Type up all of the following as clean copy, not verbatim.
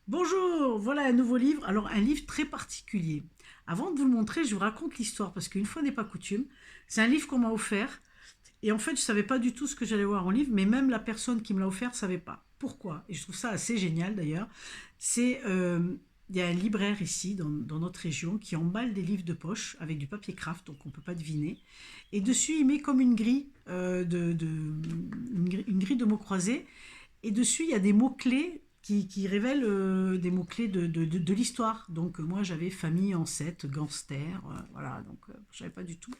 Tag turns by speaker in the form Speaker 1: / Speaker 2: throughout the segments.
Speaker 1: Bonjour, voilà un nouveau livre. Alors un livre très particulier. Avant de vous le montrer, je vous raconte l'histoire parce qu'une fois n'est pas coutume. C'est un livre qu'on m'a offert et en fait je savais pas du tout ce que j'allais voir en livre, mais même la personne qui me l'a offert savait pas. Pourquoi? Et je trouve ça assez génial d'ailleurs. C'est il y a un libraire ici dans notre région qui emballe des livres de poche avec du papier craft, donc on peut pas deviner. Et dessus il met comme une grille une grille de mots croisés et dessus, il y a des mots-clés qui révèlent des mots-clés de l'histoire. Donc, moi, j'avais famille, ancêtre, gangster, voilà, donc je savais pas du tout.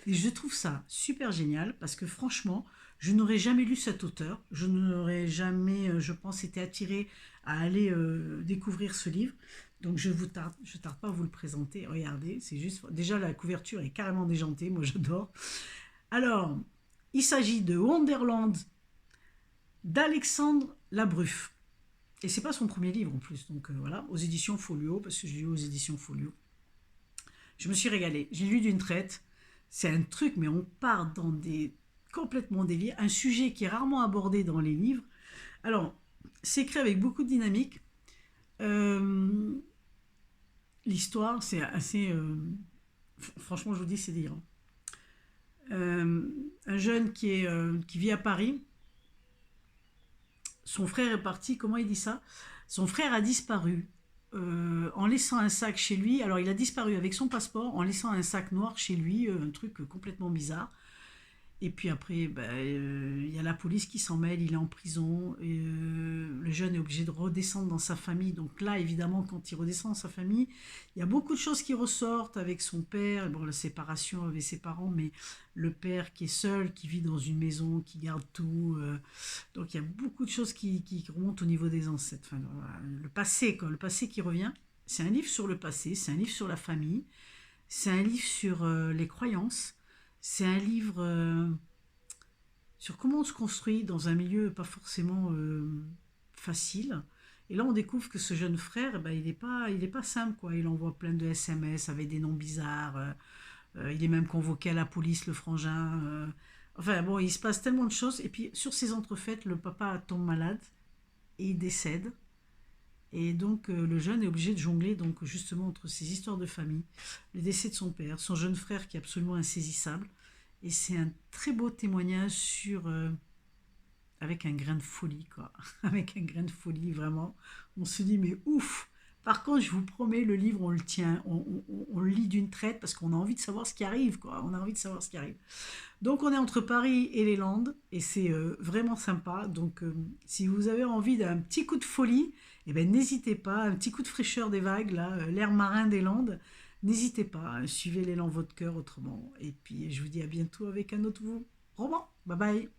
Speaker 1: Et je trouve ça super génial parce que franchement, je n'aurais jamais lu cet auteur, je n'aurais jamais, je pense, été attirée à aller découvrir ce livre. Donc je tarde pas à vous le présenter. Regardez, c'est juste, déjà la couverture est carrément déjantée, moi j'adore. Alors, il s'agit de Wonderland d'Alexandre Labruffe. Et c'est pas son premier livre en plus, donc voilà, aux éditions Folio, parce que j'ai lu aux éditions Folio. Je me suis régalée, j'ai lu d'une traite, c'est un truc, mais on part dans des complètement délire, un sujet qui est rarement abordé dans les livres. Alors, c'est écrit avec beaucoup de dynamique. Euh, L'histoire, c'est assez. Franchement, je vous dis, c'est délirant. Un jeune qui vit à Paris, son frère est parti, comment il dit ça? Son frère a disparu en laissant un sac chez lui. Alors il a disparu avec son passeport en laissant un sac noir chez lui, un truc complètement bizarre. Et puis après, ben, il y a la police qui s'en mêle, il est en prison, et, le jeune est obligé de redescendre dans sa famille. Donc là, évidemment, quand il redescend dans sa famille, il y a beaucoup de choses qui ressortent avec son père, bon, la séparation avec ses parents, mais le père qui est seul, qui vit dans une maison, qui garde tout. Donc il y a beaucoup de choses qui remontent au niveau des ancêtres. Enfin, voilà, le passé, quoi, le passé qui revient. C'est un livre sur le passé, c'est un livre sur la famille, c'est un livre sur les croyances, c'est un livre sur comment on se construit dans un milieu pas forcément facile. Et là, on découvre que ce jeune frère, eh ben, il est pas simple, quoi. Il envoie plein de SMS avec des noms bizarres. Il est même convoqué à la police, le frangin. Enfin, bon, il se passe tellement de choses. Et puis, sur ces entrefaites, le papa tombe malade et il décède. Et donc, le jeune est obligé de jongler, donc, justement, entre ces histoires de famille, le décès de son père, son jeune frère qui est absolument insaisissable. Et c'est un très beau témoignage sur, avec un grain de folie, quoi. Avec un grain de folie, vraiment. On se dit, mais ouf! Par contre, je vous promets, le livre, on le tient, on le lit d'une traite parce qu'on a envie de savoir ce qui arrive, quoi. On a envie de savoir ce qui arrive. Donc, on est entre Paris et les Landes et c'est vraiment sympa. Donc, si vous avez envie d'un petit coup de folie, eh ben, n'hésitez pas, un petit coup de fraîcheur des vagues, là, l'air marin des Landes, n'hésitez pas, hein, suivez l'élan de votre cœur autrement. Et puis, je vous dis à bientôt avec un autre roman. Bye bye!